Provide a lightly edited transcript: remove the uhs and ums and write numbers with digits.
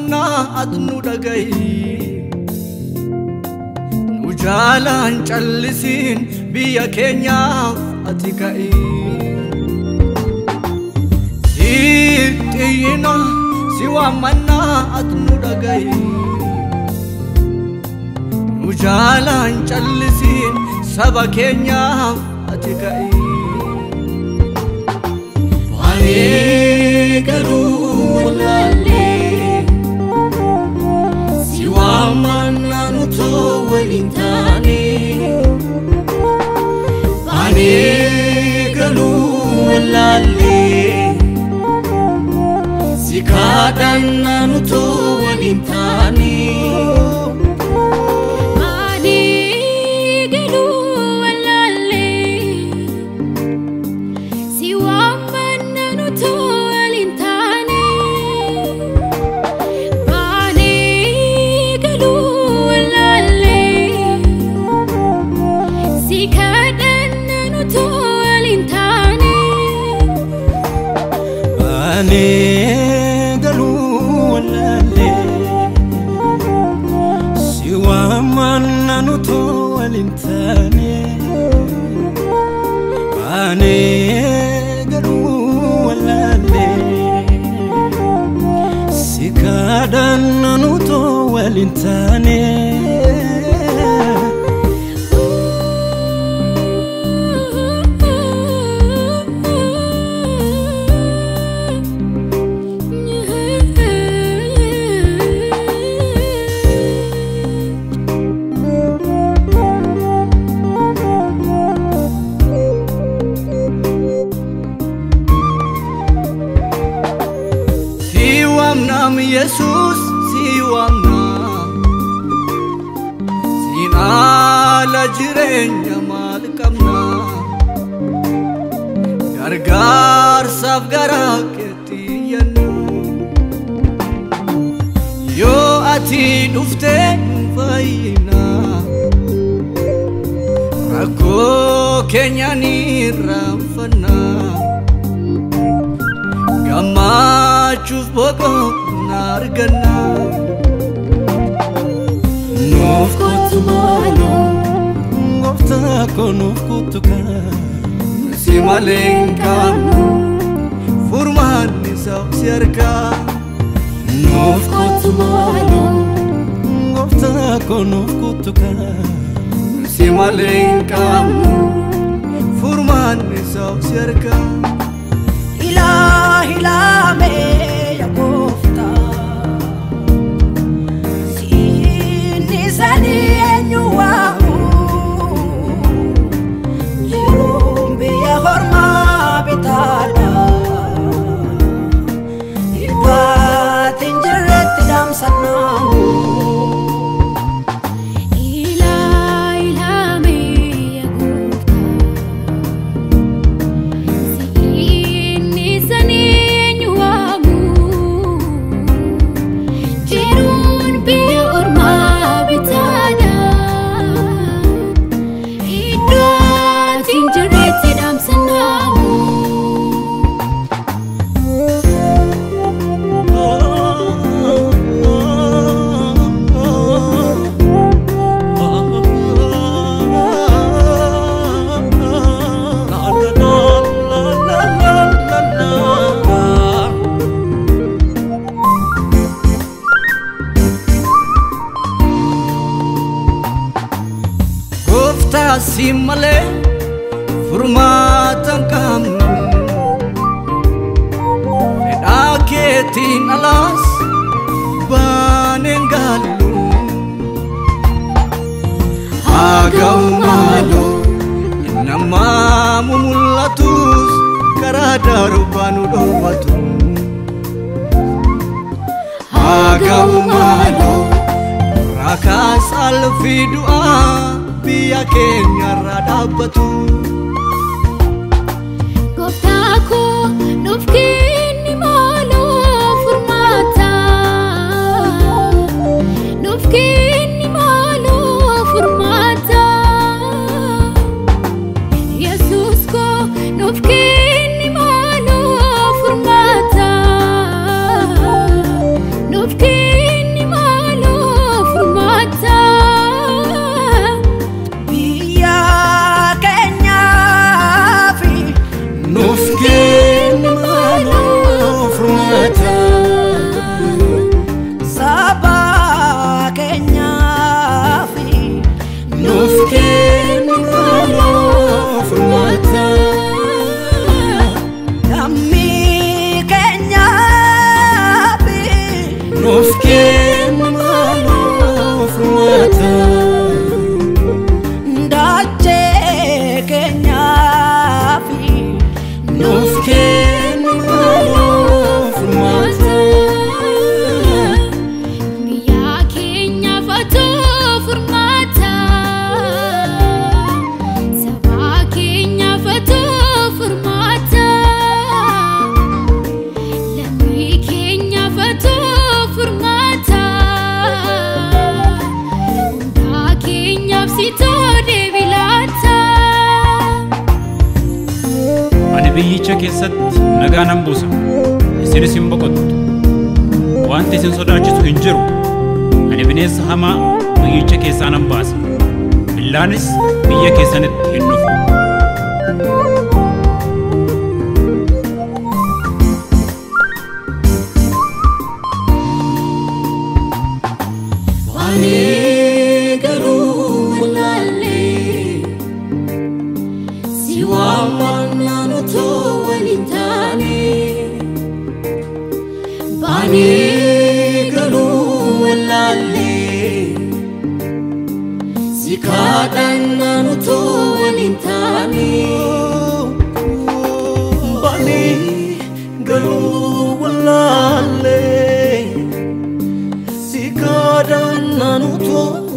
manna adnu dagai nu jalan challisin biya Kenya atikai Sitti Iyyina siwa manna adnu dagai nu jalan challisin saba Kenya atikai Garu lale siwa manna nuto walintani garu lale sikadan nuto walintani Jesus siwamna sinala jirenya malkamna gargar safgara ketiyanu yo ati dufte fayna rako kenyani rafana gamachuf boko nargana nufkutu malo ngofta ko nufkutu ka simalenka furman nisabsirka nufkutu malo ngofta ko nufkutu ka simalenka furman nisabsirka ilahi lame Sani enyuwamu Jirumbi ya horma bitada Ibatin jiret dam sanamu Simale furmatan kamu Edaketin alas banengalu Agau malu Inama mumulatus Karadar banu dowatu Agau malu Rakas alfi doa Biya Kenya radabatu Koftaku nufkini malo furmata Nufkini malo furmata Jesus ko nufkini malo furmata Nufkini sitode bilata Ani biyyicha keessatti nagaan hambuusa isinis hin boqottu wanti isin sodaachisu hin jiru ani bineensa hamaa biyyicha keessaan hambaasa billaanis biyya keessanitti hin dhufu Sikada nanuto